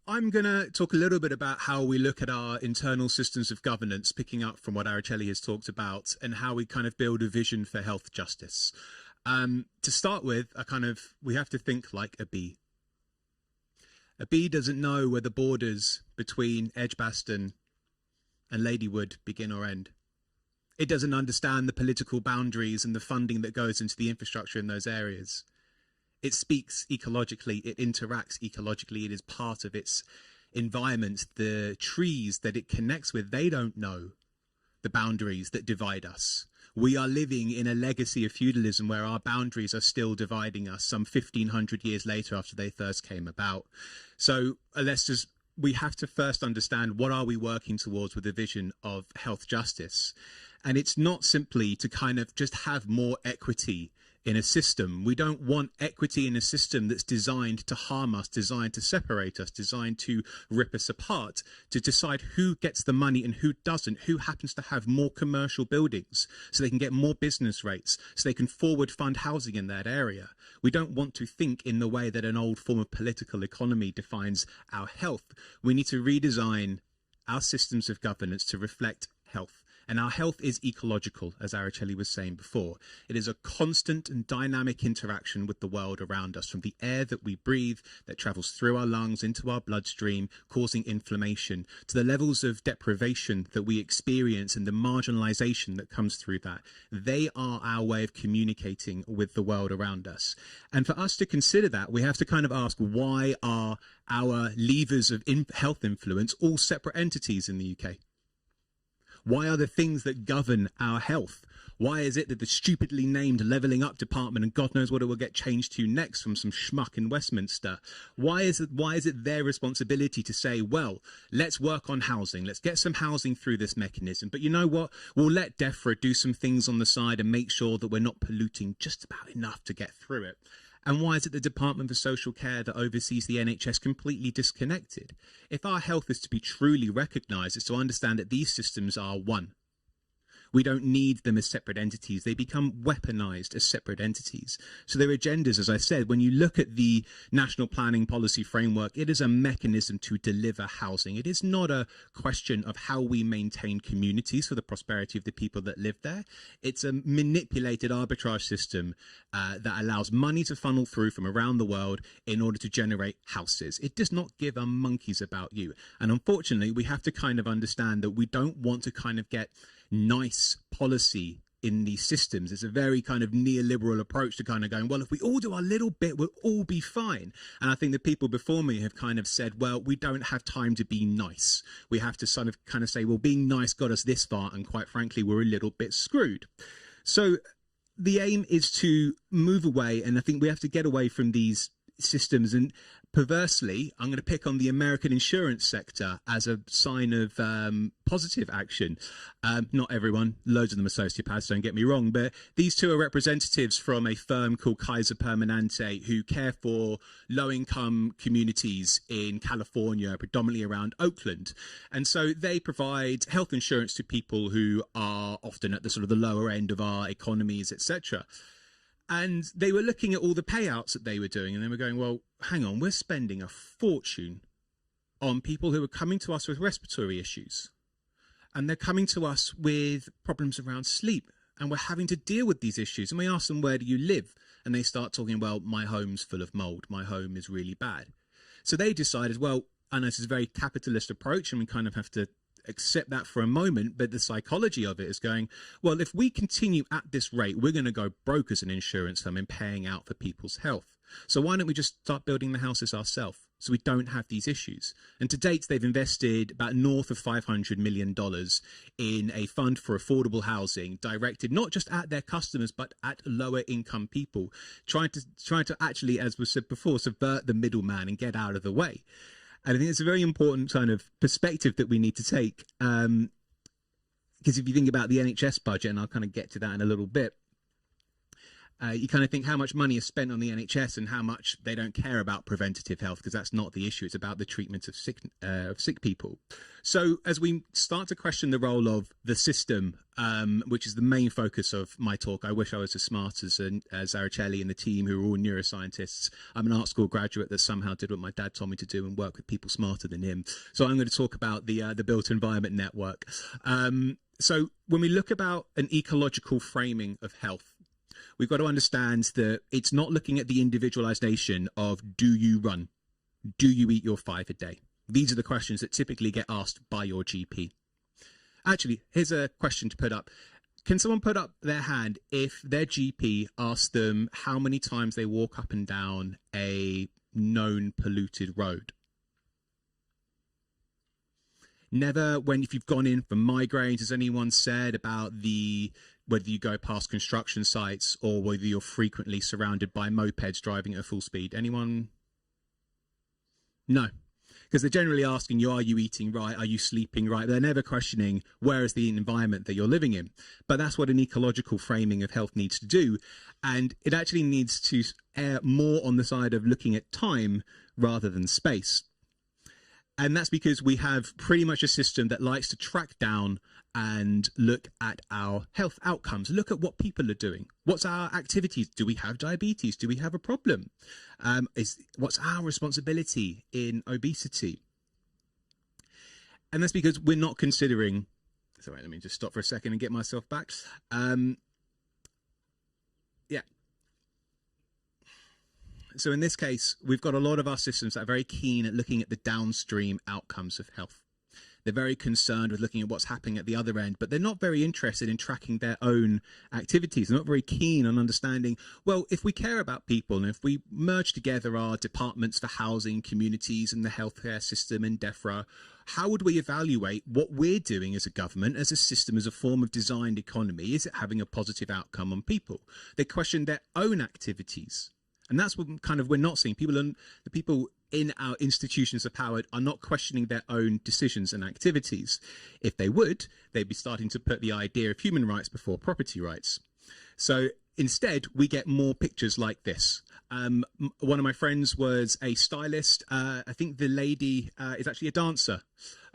I'm going to talk a little bit about how we look at our internal systems of governance, picking up from what Araceli has talked about, and how we kind of build a vision for health justice. To start with, we have to think like a bee. A bee doesn't know where the borders between Edgbaston and Ladywood begin or end. It doesn't understand the political boundaries and the funding that goes into the infrastructure in those areas. It speaks ecologically, it interacts ecologically, it is part of its environment. The trees that it connects with, they don't know the boundaries that divide us. We are living in a legacy of feudalism where our boundaries are still dividing us some 1,500 years later after they first came about. So we have to first understand, what are we working towards with the vision of health justice? And it's not simply to kind of just have more equity in a system. We don't want equity in a system that's designed to harm us, designed to separate us, designed to rip us apart, to decide who gets the money and who doesn't, who happens to have more commercial buildings so they can get more business rates, so they can forward fund housing in that area. We don't want to think in the way that an old form of political economy defines our health. We need to redesign our systems of governance to reflect health. And our health is ecological, as Araceli was saying before. It is a constant and dynamic interaction with the world around us, from the air that we breathe, that travels through our lungs into our bloodstream, causing inflammation, to the levels of deprivation that we experience and the marginalization that comes through that. They are our way of communicating with the world around us. And for us to consider that, we have to kind of ask, why are our levers of health influence all separate entities in the UK? Why are the things that govern our health? Why is it that the stupidly named Levelling Up Department, and God knows what it will get changed to next from some schmuck in Westminster, why is it their responsibility to say, well, let's work on housing, let's get some housing through this mechanism, but you know what, we'll let DEFRA do some things on the side and make sure that we're not polluting just about enough to get through it? And why is it the Department for Social Care that oversees the NHS completely disconnected? If our health is to be truly recognised, it's to understand that these systems are one. We don't need them as separate entities. They become weaponized as separate entities. So their agendas, as I said, when you look at the National Planning Policy Framework, it is a mechanism to deliver housing. It is not a question of how we maintain communities for the prosperity of the people that live there. It's a manipulated arbitrage system that allows money to funnel through from around the world in order to generate houses. It does not give a monkeys about you. And unfortunately, we have to kind of understand that we don't want to kind of get nice policy in these systems. It's a very kind of neoliberal approach to kind of going, well, if we all do our little bit, we'll all be fine. And I think the people before me have kind of said, well, we don't have time to be nice. We have to sort of kind of say, well, being nice got us this far, and quite frankly, we're a little bit screwed. So the aim is to move away, and I think we have to get away from these systems. And perversely, I'm going to pick on the American insurance sector as a sign of positive action. Not everyone, loads of them are sociopaths, don't get me wrong, but these two are representatives from a firm called Kaiser Permanente who care for low-income communities in California, predominantly around Oakland. And so they provide health insurance to people who are often at the sort of the lower end of our economies, etc. And they were looking at all the payouts that they were doing, and they were going, well, hang on, we're spending a fortune on people who are coming to us with respiratory issues. And they're coming to us with problems around sleep. And we're having to deal with these issues. And we ask them, where do you live? And they start talking, well, my home's full of mold. My home is really bad. So they decided, well, I know this is a very capitalist approach, and we kind of have to accept that for a moment, but the psychology of it is going, well, if we continue at this rate, we're going to go broke as an insurance firm in paying out for people's health. So why don't we just start building the houses ourselves so we don't have these issues? And to date, they've invested about north of $500 million in a fund for affordable housing directed not just at their customers, but at lower income people, trying to actually, as was said before, subvert the middleman and get out of the way. And I think it's a very important kind of perspective that we need to take, because if you think about the NHS budget, and I'll kind of get to that in a little bit, you kind of think how much money is spent on the NHS and how much they don't care about preventative health, because that's not the issue. It's about the treatment of sick people. So as we start to question the role of the system, which is the main focus of my talk, I wish I was as smart as Araceli and the team, who are all neuroscientists. I'm an art school graduate that somehow did what my dad told me to do and work with people smarter than him. So I'm going to talk about the built environment network. So when we look about an ecological framing of health, we've got to understand that it's not looking at the individualization of, do you run? Do you eat your 5 a day? These are the questions that typically get asked by your GP. Actually, here's a question to put up. Can someone put up their hand if their GP asked them how many times they walk up and down a known polluted road? Never, if you've gone in for migraines, has anyone said about whether you go past construction sites or whether you're frequently surrounded by mopeds driving at full speed? Anyone? No, because they're generally asking you, are you eating right? Are you sleeping right? They're never questioning where is the environment that you're living in. But that's what an ecological framing of health needs to do. And it actually needs to err more on the side of looking at time rather than space. And that's because we have pretty much a system that likes to track down and look at our health outcomes, look at what people are doing. What's our activities? Do we have diabetes? Do we have a problem? What's our responsibility in obesity? And that's because we're not considering, sorry, let me just stop for a second and get myself back. So in this case, we've got a lot of our systems that are very keen at looking at the downstream outcomes of health. They're very concerned with looking at what's happening at the other end, but they're not very interested in tracking their own activities. They're not very keen on understanding, well, if we care about people and if we merge together our departments for housing, communities and the healthcare system and DEFRA, how would we evaluate what we're doing as a government, as a system, as a form of designed economy? Is it having a positive outcome on people? They question their own activities. And that's what kind of we're not seeing. The people in our institutions of power are not questioning their own decisions and activities. If they would, they'd be starting to put the idea of human rights before property rights. So instead, we get more pictures like this. One of my friends was a stylist. I think the lady is actually a dancer.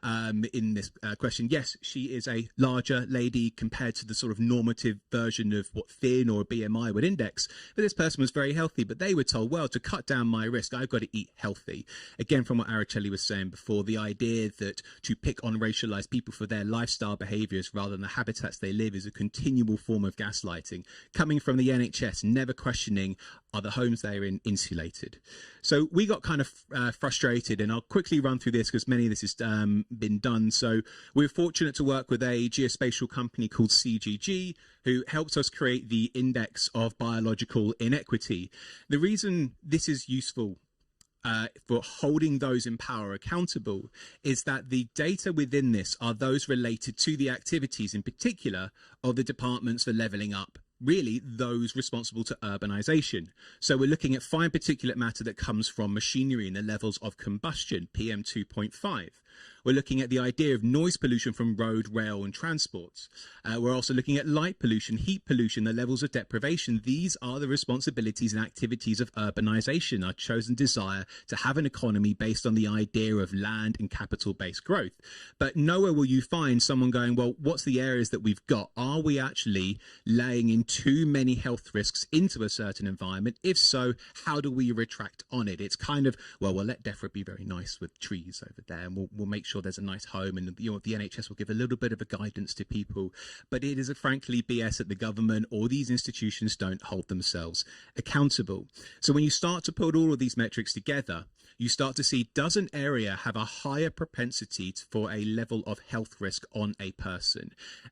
In this question, yes, she is a larger lady compared to the sort of normative version of what thin or BMI would index. But this person was very healthy, but they were told, well, to cut down my risk, I've got to eat healthy. Again, from what Araceli was saying before, the idea that to pick on racialized people for their lifestyle behaviors rather than the habitats they live is a continual form of gaslighting, coming from the NHS, never questioning, are the homes they're in insulated? So we got kind of frustrated, and I'll quickly run through this because many of this has been done. So we were fortunate to work with a geospatial company called CGG, who helped us create the index of biological inequity. The reason this is useful for holding those in power accountable is that the data within this are those related to the activities in particular of the departments for levelling up, really those responsible to urbanisation. So we're looking at fine particulate matter that comes from machinery and the levels of combustion, PM 2.5. We're looking at the idea of noise pollution from road, rail and transport. We're also looking at light pollution, heat pollution, the levels of deprivation. These are the responsibilities and activities of urbanisation, our chosen desire to have an economy based on the idea of land and capital-based growth. But nowhere will you find someone going, well, what's the areas that we've got? Are we actually laying in too many health risks into a certain environment? If so, how do we retract on it? It's kind of, well, we'll let DEFRA be very nice with trees over there, and we'll make sure there's a nice home, and the NHS will give a little bit of a guidance to people. But it is frankly BS that the government or these institutions don't hold themselves accountable. So when you start to put all of these metrics together, you start to see, does an area have a higher propensity for a level of health risk on a person?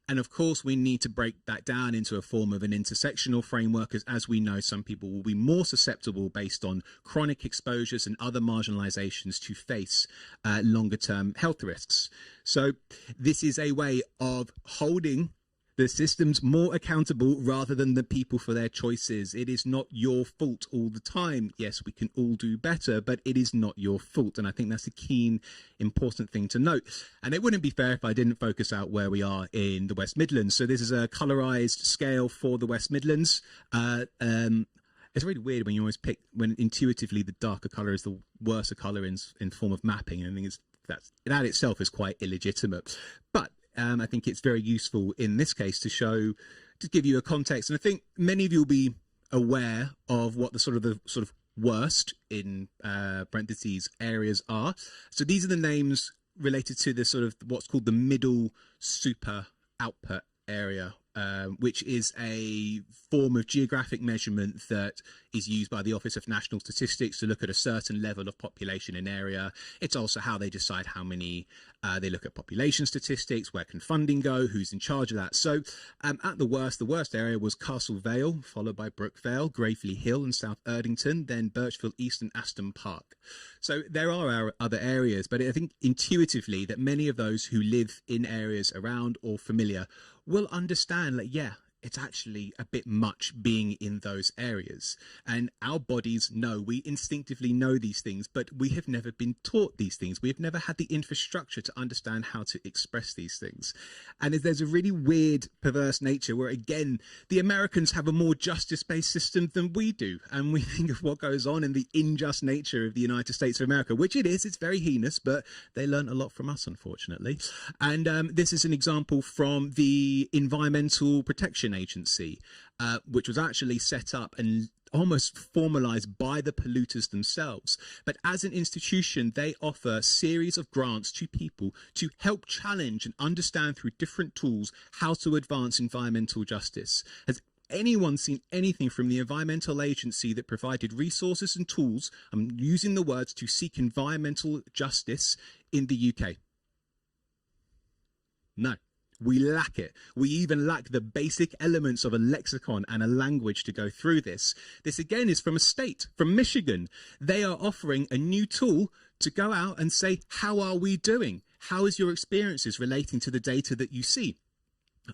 And of course, we need to break that down into a form of an intersectional framework, as we know, some people will be more susceptible based on chronic exposures and other marginalizations to face longer term health risks. So this is a way of holding The system's more accountable rather than the people for their choices. It is not your fault all the time. Yes, we can all do better, but it is not your fault. And I think that's a keen, important thing to note. And it wouldn't be fair if I didn't focus out where we are in the West Midlands. So this is a colorized scale for the West Midlands. It's really weird when you always pick, when intuitively the darker colour is the worse colour in form of mapping. And I think that itself is quite illegitimate. But I think it's very useful in this case to give you a context. And I think many of you will be aware of what the sort of worst in parentheses areas are. So these are the names related to the sort of what's called the middle super output area, which is a form of geographic measurement that is used by the Office of National Statistics to look at a certain level of population in area. It's also how they decide how many, they look at population statistics, where can funding go, who's in charge of that. So at the worst area was Castle Vale, followed by Brookvale, Gravely Hill and South Erdington, then Birchfield East and Aston Park. So there are other areas, but I think intuitively that many of those who live in areas around or familiar will understand that, yeah, it's actually a bit much being in those areas. And our bodies know, we instinctively know these things, but we have never been taught these things. We have never had the infrastructure to understand how to express these things. And there's a really weird, perverse nature where, again, the Americans have a more justice-based system than we do. And we think of what goes on in the unjust nature of the United States of America, which it is. It's very heinous, but they learn a lot from us, unfortunately. And this is an example from the Environmental Protection Agency, which was actually set up and almost formalized by the polluters themselves. But as an institution, they offer a series of grants to people to help challenge and understand through different tools how to advance environmental justice. Has anyone seen anything from the environmental agency that provided resources and tools, I'm using the words, to seek environmental justice in the UK? No. We lack it. We even lack the basic elements of a lexicon and a language to go through this. This again is from a state, from Michigan. They are offering a new tool to go out and say, how are we doing? How is your experiences relating to the data that you see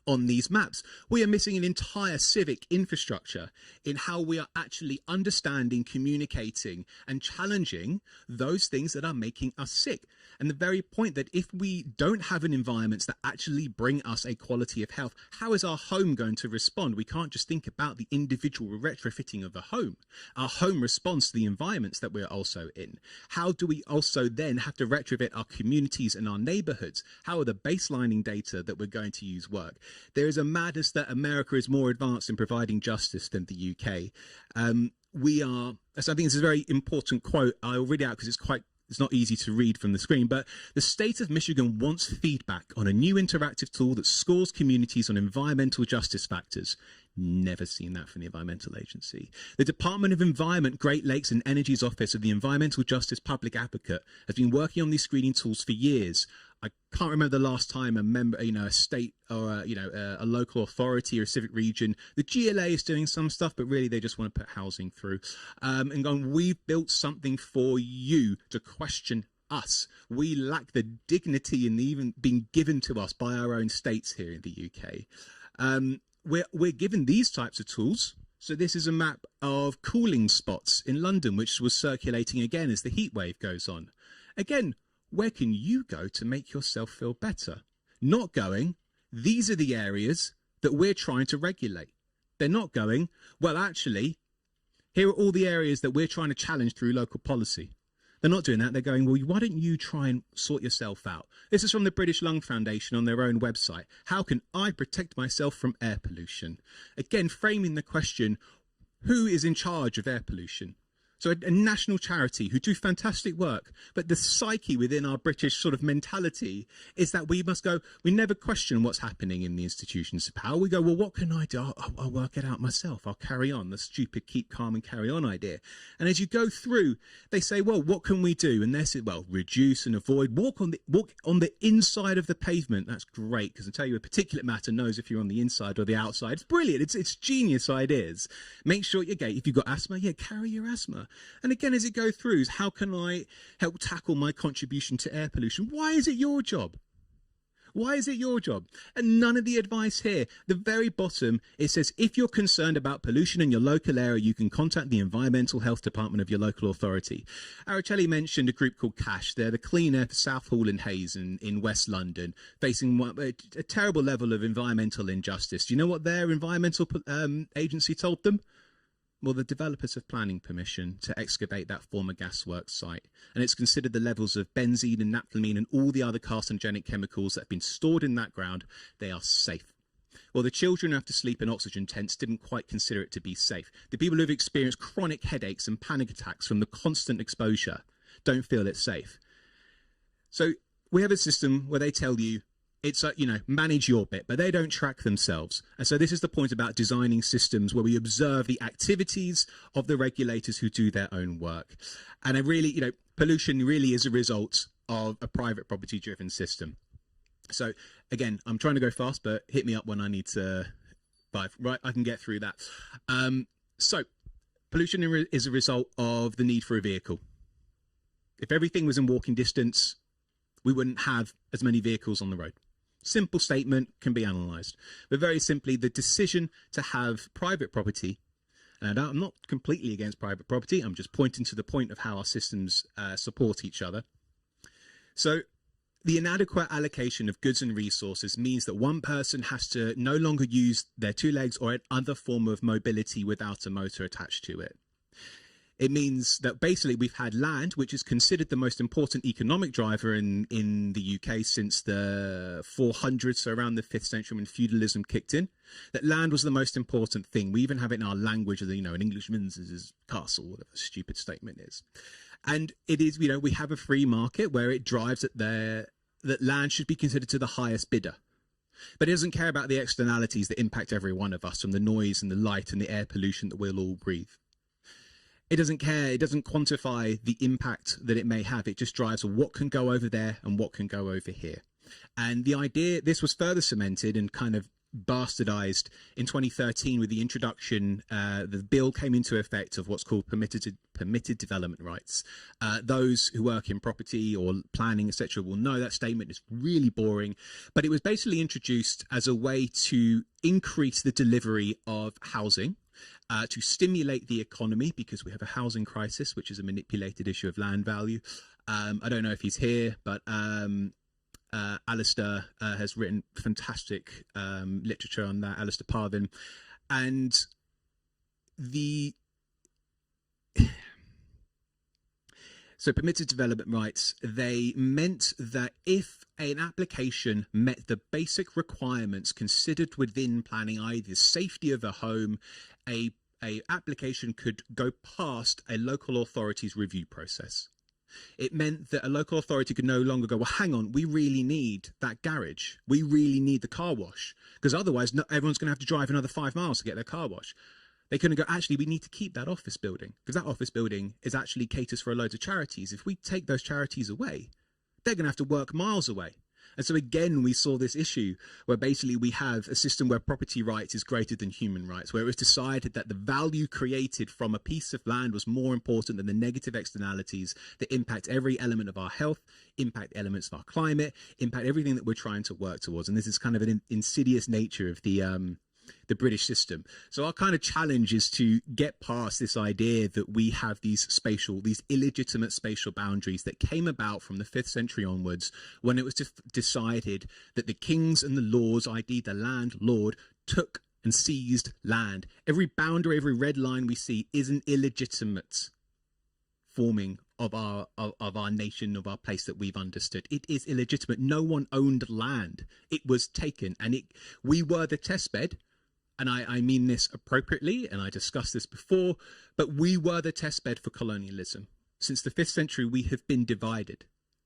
on these maps? We are missing an entire civic infrastructure in how we are actually understanding, communicating and challenging those things that are making us sick. And the very point that if we don't have an environment that actually bring us a quality of health, how is our home going to respond? We can't just think about the individual retrofitting of a home. Our home responds to the environments that we're also in. How do we also then have to retrofit our communities and our neighbourhoods? How are the baselining data that we're going to use work? There is a madness that America is more advanced in providing justice than the UK. So I think it's a very important quote. I'll read it out because it's not easy to read from the screen, but the state of Michigan wants feedback on a new interactive tool that scores communities on environmental justice factors. Never seen that from the Environmental Agency. The Department of Environment, Great Lakes and Energy's Office of the Environmental Justice Public Advocate has been working on these screening tools for years. I can't remember the last time a member, a state or a local authority or a civic region, the GLA is doing some stuff, but really they just want to put housing through and going, we've built something for you to question us. We lack the dignity in even being given to us by our own states here in the UK. We're given these types of tools. So this is a map of cooling spots in London, which was circulating again as the heat wave goes on. Again, where can you go to make yourself feel better? Not going, these are the areas that we're trying to regulate. They're not going, well, actually, here are all the areas that we're trying to challenge through local policy. They're not doing that. They're going, well, why don't you try and sort yourself out? This is from the British Lung Foundation on their own website. How can I protect myself from air pollution? Again, framing the question, who is in charge of air pollution? So a national charity who do fantastic work, but the psyche within our British sort of mentality is that we must go, we never question what's happening in the institutions of power. We go, well, what can I do? I'll work it out myself. I'll carry on, the stupid keep calm and carry on idea. And as you go through, they say, well, what can we do? And they say, well, reduce and avoid, walk on the inside of the pavement. That's great, because I tell you, a particulate matter knows if you're on the inside or the outside. It's brilliant. It's genius ideas. Make sure you if you've got asthma, carry your asthma. And again, as it goes through, is how can I help tackle my contribution to air pollution? Why is it your job? Why is it your job? And none of the advice here. The very bottom, it says, if you're concerned about pollution in your local area, you can contact the Environmental Health Department of your local authority. Araceli mentioned a group called CASH. They're the cleaner for Southall and Hayes in West London, facing a terrible level of environmental injustice. Do you know what their environmental agency told them? Well, the developers have planning permission to excavate that former gasworks site, and it's considered the levels of benzene and naphthalene and all the other carcinogenic chemicals that have been stored in that ground, they are safe. Well, the children who have to sleep in oxygen tents didn't quite consider it to be safe. The people who have experienced chronic headaches and panic attacks from the constant exposure don't feel it's safe. So we have a system where they tell you, it's manage your bit, but they don't track themselves. And so this is the point about designing systems where we observe the activities of the regulators who do their own work. And pollution really is a result of a private property driven system. So again, I'm trying to go fast, but hit me up when I need to right, I can get through that. So pollution is a result of the need for a vehicle. If everything was in walking distance, we wouldn't have as many vehicles on the road. Simple statement, can be analysed. But very simply, the decision to have private property, and I'm not completely against private property, I'm just pointing to the point of how our systems support each other. So the inadequate allocation of goods and resources means that one person has to no longer use their two legs or another form of mobility without a motor attached to it. It means that basically we've had land, which is considered the most important economic driver in the UK since the 400s, so around the 5th century when feudalism kicked in, that land was the most important thing. We even have it in our language, an Englishman's is his castle, whatever the stupid statement is. And it is, we have a free market where it drives that land should be considered to the highest bidder. But it doesn't care about the externalities that impact every one of us, from the noise and the light and the air pollution that we'll all breathe. It doesn't care. It doesn't quantify the impact that it may have. It just drives what can go over there and what can go over here. And the idea, this was further cemented and kind of bastardized in 2013 with the introduction, the bill came into effect of what's called permitted development rights. Those who work in property or planning, etc., will know that statement is really boring, but it was basically introduced as a way to increase the delivery of housing, to stimulate the economy, because we have a housing crisis, which is a manipulated issue of land value. I don't know if he's here, but Alistair has written fantastic literature on that, Alistair Parvin. And so permitted development rights, they meant that if an application met the basic requirements considered within planning, i.e. the safety of a home, a application could go past a local authority's review process. It meant that a local authority could no longer go, well, hang on, we really need that garage. We really need the car wash, because otherwise everyone's going to have to drive another 5 miles to get their car wash. They couldn't go, actually, we need to keep that office building, because that office building is actually caters for a load of charities. If we take those charities away, they're going to have to work miles away. And so again, we saw this issue where basically we have a system where property rights is greater than human rights, where it was decided that the value created from a piece of land was more important than the negative externalities that impact every element of our health, impact elements of our climate, impact everything that we're trying to work towards. And this is kind of an insidious nature of the British system. So our kind of challenge is to get past this idea that we have these illegitimate spatial boundaries that came about from the 5th century onwards, when it was decided that the kings and the lords, i.e. the landlord, took and seized land. Every boundary, every red line we see is an illegitimate forming of our nation, of our place that we've understood. It is illegitimate. No one owned land. It was taken, and we were the testbed. And I mean this appropriately, and I discussed this before, but we were the testbed for colonialism. Since the 5th century, we have been divided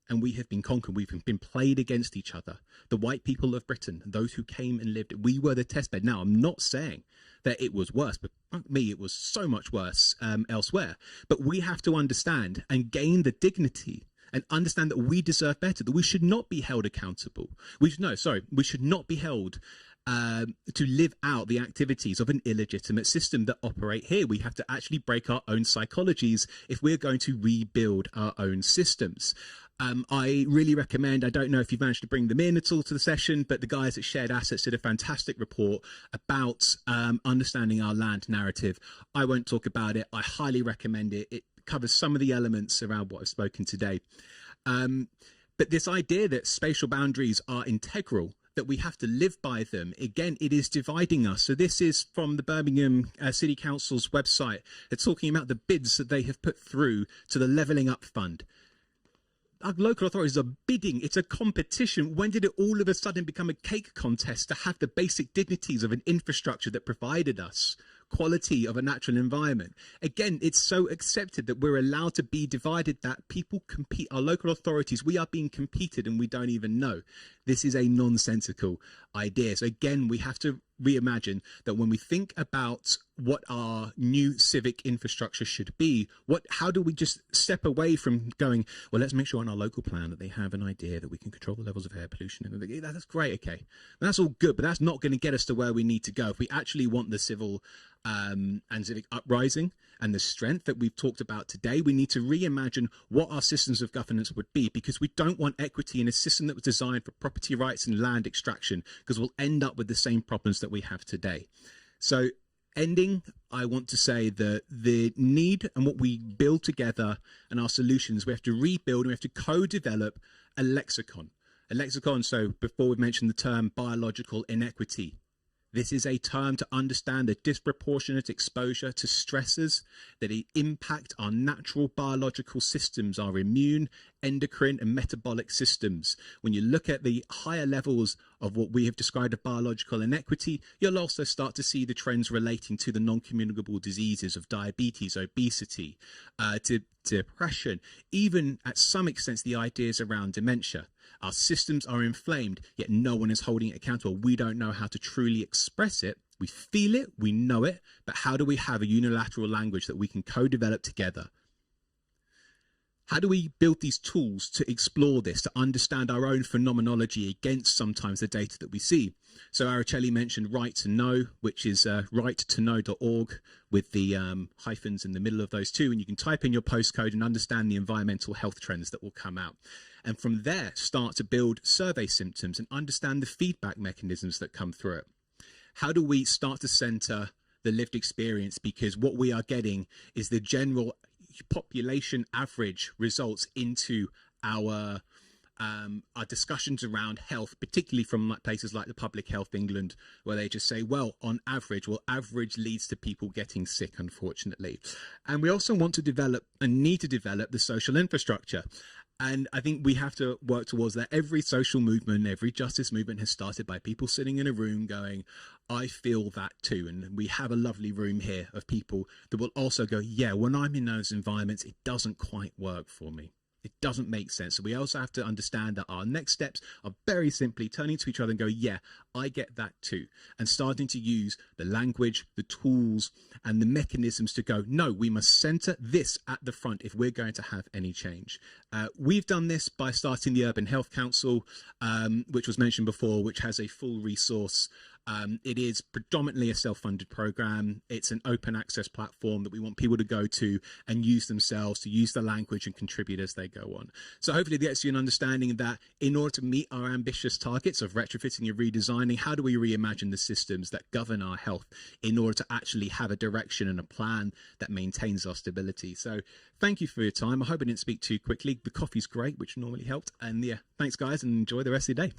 and we have been conquered. We've been played against each other. The white people of Britain, those who came and lived, we were the testbed. Now, I'm not saying that it was worse, but fuck me, it was so much worse elsewhere. But we have to understand and gain the dignity and understand that we deserve better, that we should not be held accountable. We should not be held to live out the activities of an illegitimate system that operate here. We have to actually break our own psychologies if we're going to rebuild our own systems. I really recommend, I don't know if you've managed to bring them in at all to the session, but the guys at Shared Assets did a fantastic report about understanding our land narrative. I won't talk about it. I highly recommend it. It covers some of the elements around what I've spoken today. But this idea that spatial boundaries are integral, that we have to live by them, again, it is dividing us. So this is from the Birmingham City Council's website. They're talking about the bids that they have put through to the Levelling Up Fund. Our local authorities are bidding. It's a competition. When did it all of a sudden become a cake contest to have the basic dignities of an infrastructure that provided us quality of a natural environment? Again, it's so accepted that we're allowed to be divided that people compete. Our local authorities, we are being competed and we don't even know. This is a nonsensical idea. So again, we have to reimagine that when we think about what our new civic infrastructure should be, how do we just step away from going, well, let's make sure on our local plan that they have an idea that we can control the levels of air pollution. And that's great, okay. And that's all good, but that's not going to get us to where we need to go. If we actually want the civil and civic uprising and the strength that we've talked about today, we need to reimagine what our systems of governance would be, because we don't want equity in a system that was designed for property rights and land extraction, because we'll end up with the same problems that we have today. So ending, I want to say that the need and what we build together and our solutions, we have to rebuild and we have to co-develop a lexicon. A lexicon, so before we mentioned the term biological inequity. This is a term to understand the disproportionate exposure to stresses that impact our natural biological systems, our immune, endocrine and metabolic systems. When you look at the higher levels of what we have described as biological inequity, you'll also start to see the trends relating to the non-communicable diseases of diabetes, obesity, to depression, even at some extent the ideas around dementia. Our systems are inflamed, yet no one is holding it accountable. We don't know how to truly express it. We feel it, we know it, but how do we have a unilateral language that we can co-develop together? How do we build these tools to explore this, to understand our own phenomenology against sometimes the data that we see? So Araceli mentioned Right to Know, which is righttoknow.org with the hyphens in the middle of those two. And you can type in your postcode and understand the environmental health trends that will come out. And from there, start to build survey symptoms and understand the feedback mechanisms that come through it. How do we start to center the lived experience? Because what we are getting is the general population average results into our discussions around health, particularly from places like the Public Health England, where they just say, well, on average, average leads to people getting sick, unfortunately. And we also want to develop and need to develop the social infrastructure. And I think we have to work towards that. Every social movement, every justice movement has started by people sitting in a room going, I feel that too. And we have a lovely room here of people that will also go, yeah, when I'm in those environments, it doesn't quite work for me. It doesn't make sense. So we also have to understand that our next steps are very simply turning to each other and go, yeah, I get that too. And starting to use the language, the tools, and the mechanisms to go, no, we must center this at the front if we're going to have any change. We've done this by starting the Urban Health Council, which was mentioned before, which has a full resource. It is predominantly a self-funded program. It's an open access platform that we want people to go to and use themselves, to use the language and contribute as they go on. So hopefully that gets you an understanding that in order to meet our ambitious targets of retrofitting and redesigning, how do we reimagine the systems that govern our health in order to actually have a direction and a plan that maintains our stability? So thank you for your time. I hope I didn't speak too quickly. The coffee's great, which normally helped. And yeah, thanks guys, and enjoy the rest of your day.